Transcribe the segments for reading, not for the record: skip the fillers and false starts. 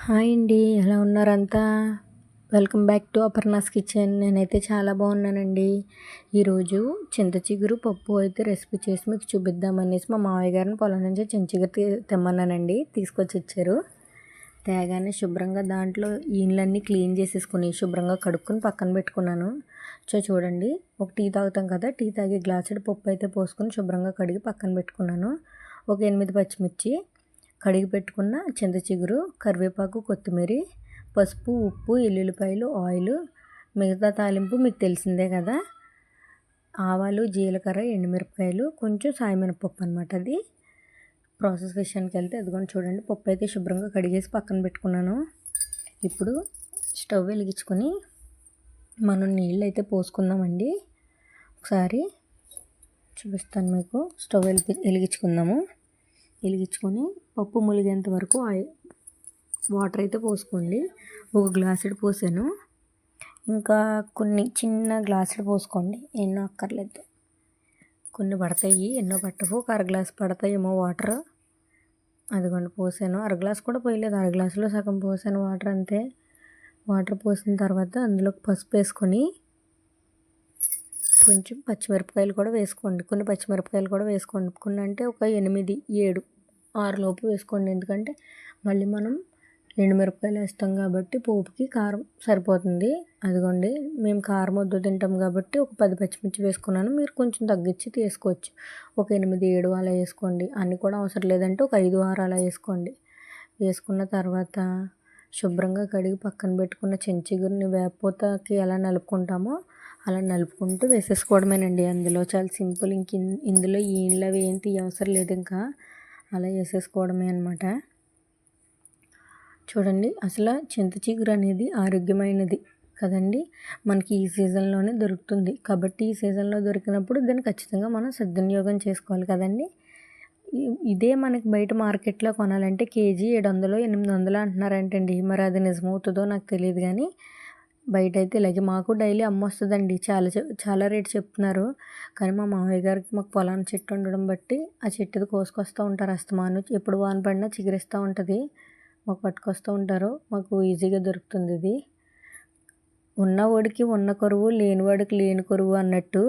Hi అండి. ఎలా ఉన్నారంతా? Welcome back to Aparna's kitchen. నేనైతే చాలా బాగున్నానండి. ఈరోజు చింత చిగురు పప్పు అయితే రెసిపీ చేసి మీకు చూపిద్దామనేసి మా మావయ్య గారిని పొలం నుంచి చింత చిగురు తెమ్మన్నానండి. తీసుకొచ్చి ఇచ్చారు. తేగానే శుభ్రంగా దాంట్లో ఈన్లన్నీ క్లీన్ చేసేసుకుని శుభ్రంగా కడుక్కొని పక్కన పెట్టుకున్నాను. చూడండి, ఒక టీ తాగుతాం కదా, టీ తాగే గ్లాసుడు పప్పు అయితే పోసుకొని శుభ్రంగా కడిగి పక్కన పెట్టుకున్నాను. ఒక 8 పచ్చిమిర్చి, కడిగి పెట్టుకున్న చింత చిగురు, కరివేపాకు, కొత్తిమీర, పసుపు, ఉప్పు, ఎల్లుల్లిపాయలు, ఆయిల్, మిగతా తాలింపు మీకు తెలిసిందే కదా, ఆవాలు, జీలకర్ర, ఎండుమిరపకాయలు, కొంచెం సాయమినపప్పు అనమాట. అది ప్రాసెస్ విషయానికి వెళ్తే అదిగోండి చూడండి, పప్పు అయితే శుభ్రంగా కడిగేసి పక్కన పెట్టుకున్నాను. ఇప్పుడు స్టవ్ వెలిగించుకొని మనం నీళ్ళు అయితే పోసుకుందామండి. ఒకసారి చూపిస్తాను మీకు. స్టవ్ వెలిగించుకుందాము. వెలిగించుకొని పప్పు ములిగేంత వరకు వాటర్ అయితే పోసుకోండి. ఒక గ్లాసుడు పోసాను, ఇంకా కొన్ని చిన్న గ్లాసులు పోసుకోండి. ఎన్నో అక్కర్లేదు, కొన్ని పడతాయి, ఎన్నో పట్టవు. ఒక అర గ్లాసు పడతాయేమో వాటర్. అదిగోండి పోసాను. అర గ్లాసు కూడా పోయలేదు, అర గ్లాసులో సగం పోసాను వాటర్ అంతే. వాటర్ పోసిన తర్వాత అందులోకి పసుపు వేసుకొని కొంచెం పచ్చిమిరపకాయలు కూడా వేసుకోండి. కొన్ని పచ్చిమిరపకాయలు కూడా వేసుకోండి. కొన్ని అంటే ఒక 8, 7, 6 లోపు వేసుకోండి. ఎందుకంటే మళ్ళీ మనం ఎండుమిరపకాయలు వేస్తాం కాబట్టి పోపుకి కారం సరిపోతుంది. అదిగోండి, మేము కారం వద్దు తింటాం కాబట్టి ఒక 10 పచ్చిమిర్చి వేసుకున్నాను. మీరు కొంచెం తగ్గించి తీసుకోవచ్చు. ఒక 8, 7 అలా వేసుకోండి. అన్నీ కూడా అవసరం లేదంటే ఒక 5, 6 అలా వేసుకోండి. వేసుకున్న తర్వాత శుభ్రంగా కడిగి పక్కన పెట్టుకున్న చించిగురిని వేపపోతకి ఎలా నలుపుకుంటామో అలా నలుపుకుంటూ వేసేసుకోవడమేనండి. అందులో చాలా సింపుల్. ఇందులో ఈన్లు అవి ఏం అవసరం లేదు, ఇంకా అలా వేసేసుకోవడమే అనమాట. చూడండి, అసలు చింత చిగురు అనేది ఆరోగ్యమైనది కదండి. మనకి ఈ సీజన్లోనే దొరుకుతుంది కాబట్టి ఈ సీజన్లో దొరికినప్పుడు దాన్ని ఖచ్చితంగా మనం సద్వినియోగం చేసుకోవాలి కదండి. ఇదే మనకి బయట మార్కెట్లో కొనాలంటే కేజీ 700, 800 అంటున్నారంటండి. మరి అది నిజమవుతుందో నాకు తెలియదు, కానీ బయట అయితే ఇలాగే మాకు డైలీ అమ్మొస్తుందండి. చాలా రేటు చెప్తున్నారు. కానీ మా మామయ్య గారికి మాకు పొలాన్ని చెట్టు ఉండడం బట్టి ఆ చెట్టుది కోసుకొస్తూ ఉంటారు అస్తమాను. ఎప్పుడు వాన పడినా చిగురిస్తూ ఉంటుంది, మాకు పట్టుకొస్తూ ఉంటారు. మాకు ఈజీగా దొరుకుతుంది ఇది. ఉన్నవాడికి ఉన్న కరువు, లేనివాడికి లేని కరువు అన్నట్టు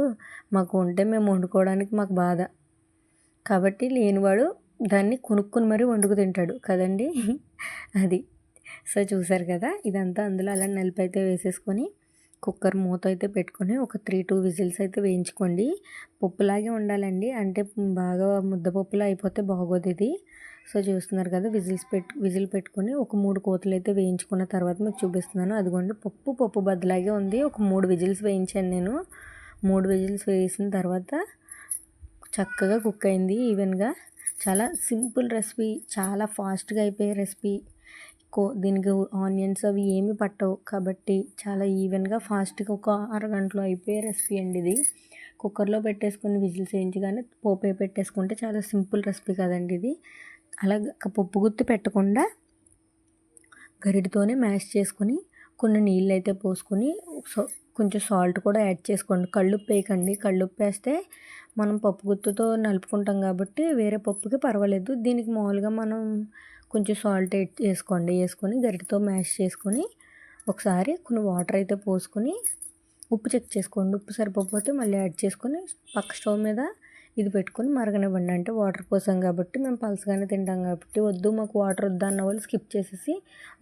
మాకు ఉంటే మేము వండుకోవడానికి మాకు బాధ. కాబట్టి లేనివాడు దాన్ని కొనుక్కుని మరీ వండుకు తింటాడు కదండి. అది. సో చూసారు కదా, ఇదంతా అందులో అలా నలిపి అయితే వేసేసుకొని కుక్కర్ మూత అయితే పెట్టుకొని ఒక 3-2 విజిల్స్ అయితే వేయించుకోండి. పప్పులాగే ఉండాలండి, అంటే బాగా ముద్దపప్పులా అయిపోతే బాగోదు ఇది. సో చూస్తున్నారు కదా, విజిల్ పెట్టుకొని ఒక 3 కోతలు అయితే వేయించుకున్న తర్వాత మీకు చూపిస్తున్నాను. అదిగోండి, పప్పు బద్దలాగే ఉంది. ఒక 3 విజిల్స్ వేయించాను నేను. 3 విజిల్స్ వేసిన తర్వాత చక్కగా కుక్ అయింది ఈవెన్గా. చాలా సింపుల్ రెసిపీ, చాలా ఫాస్ట్గా అయిపోయే రెసిపీ. దీనికి ఆనియన్స్ అవి ఏమి పట్టవు కాబట్టి చాలా ఈవెన్గా ఫాస్ట్గా ఒక అరగంటలో అయిపోయే రెసిపీ అండి ఇది. కుక్కర్లో పెట్టేసుకొని విజిల్స్ వేయించగానే పోపే పెట్టేసుకుంటే చాలా సింపుల్ రెసిపీ కదండి ఇది. అలా పప్పు గుత్తి పెట్టకుండా గరిటతోనే మ్యాష్ చేసుకొని కొన్ని నీళ్ళు అయితే పోసుకొని కొంచెం సాల్ట్ కూడా యాడ్ చేసుకోండి. కళ్ళుప్పు వేయకండి. కళ్ళుప్పు వేస్తే మనం పప్పు గుత్తుతో నలుపుకుంటాం కాబట్టి వేరే పప్పుకి పర్వాలేదు. దీనికి మామూలుగా మనం కొంచెం సాల్ట్ వేసుకొని గరిటతో మ్యాష్ చేసుకొని ఒకసారి కొన్ని వాటర్ అయితే పోసుకొని ఉప్పు చెక్ చేసుకోండి. ఉప్పు సరిపోతే మళ్ళీ యాడ్ చేసుకొని పక్క స్టవ్ మీద ఇది పెట్టుకొని మరగనివ్వండి. అంటే వాటర్ పోసాం కాబట్టి మేము పలసగానే తింటాం కాబట్టి వద్దు మాకు వాటర్ వద్దు అన్న వాళ్ళు స్కిప్ చేసేసి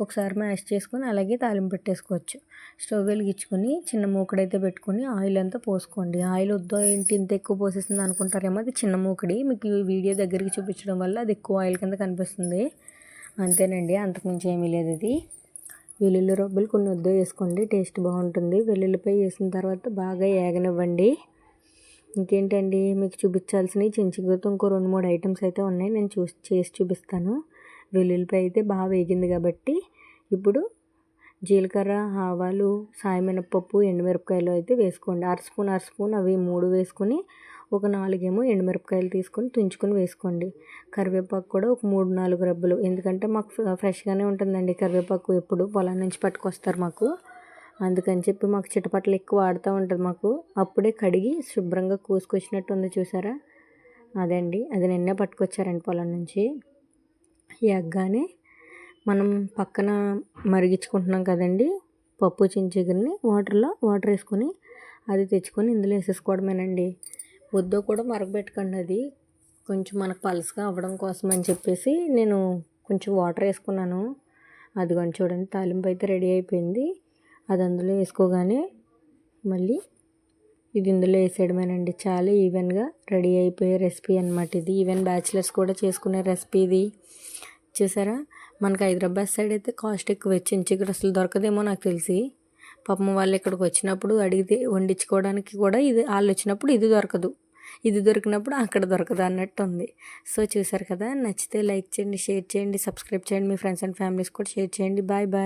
ఒకసారి మ్యాష్ చేసుకొని అలాగే తాలింపు పెట్టేసుకోవచ్చు. స్టవ్ వెలిగించుకొని చిన్న మూకుడైతే పెట్టుకొని ఆయిల్ అంతా పోసుకోండి. ఆయిల్ వద్దు ఏంటి ఇంత ఎక్కువ పోసేసింది అనుకుంటారేమో, అది చిన్న మూకుడి. మీకు ఈ వీడియో దగ్గరికి చూపించడం వల్ల అది ఎక్కువ ఆయిల్ కింద కనిపిస్తుంది, అంతేనండి, అంతకుమించి ఏమీ లేదు. ఇది వెల్లుల్లి రబ్బలు కొన్ని వద్ద వేసుకోండి, టేస్ట్ బాగుంటుంది. వెల్లుల్లిపై వేసిన తర్వాత బాగా ఏగనివ్వండి. ఇంకేంటండి మీకు చూపించాల్సినవి చించిగురితో ఇంకో 2-3 ఐటమ్స్ అయితే ఉన్నాయి, నేను చేసి చూపిస్తాను. వెల్లుల్లిపై అయితే బాగా వేగింది కాబట్టి ఇప్పుడు జీలకర్ర, ఆవాలు, సాయమినపప్పు, ఎండుమిరపకాయలు అయితే వేసుకోండి. అర స్పూన్ అవి 3 వేసుకొని ఒక 4 ఎండుమిరపకాయలు తీసుకొని తుంచుకొని వేసుకోండి. కరివేపాకు కూడా ఒక 3-4 రెబ్బలు, ఎందుకంటే మాకు ఫ్రెష్గానే ఉంటుందండి కరివేపాకు, ఎప్పుడు పొలం నుంచి పట్టుకొస్తారు మాకు, అందుకని చెప్పి మాకు చిటపట్లు ఎక్కువ ఆడుతూ ఉంటుంది మాకు. అప్పుడే కడిగి శుభ్రంగా కోసుకొచ్చినట్టు ఉంది చూసారా, అదండి, అది నిన్నే పట్టుకొచ్చారండి పొలం నుంచి. ఎగ్గానే మనం పక్కన మరిగించుకుంటున్నాం కదండి పప్పు చికెన్ని వాటర్ వేసుకొని అది తెచ్చుకొని ఇందులో వేసేసుకోవడమేనండి. వద్దో కూడా మరగబెట్టకండి, అది కొంచెం మనకు పలసగా అవ్వడం కోసం అని చెప్పేసి నేను కొంచెం వాటర్ వేసుకున్నాను. అదిగోండి చూడండి, తాలింపు అయితే రెడీ అయిపోయింది. అది అందులో వేసుకోగానే మళ్ళీ ఇది ఇందులో వేసేయడమేనండి. చాలా ఈవెన్గా రెడీ అయిపోయే రెసిపీ అనమాట ఇది. ఈవెన్ బ్యాచిలర్స్ కూడా చేసుకునే రెసిపీ ఇది. చూసారా, మనకు హైదరాబాద్ సైడ్ అయితే కాస్ట్ ఎక్కువ, చికెన్ అసలు దొరకదేమో నాకు తెలిసి. పాపం వాళ్ళు ఇక్కడికి వచ్చినప్పుడు అడిగితే వండించుకోవడానికి కూడా ఇది, వాళ్ళు వచ్చినప్పుడు ఇది దొరకదు, ఇది దొరికినప్పుడు అక్కడ దొరకదు అన్నట్టు ఉంది. సో చూసారు కదా, నచ్చితే లైక్ చేయండి, షేర్ చేయండి, సబ్స్క్రైబ్ చేయండి, మీ ఫ్రెండ్స్ అండ్ ఫ్యామిలీస్ కూడా షేర్ చేయండి. Bye bye.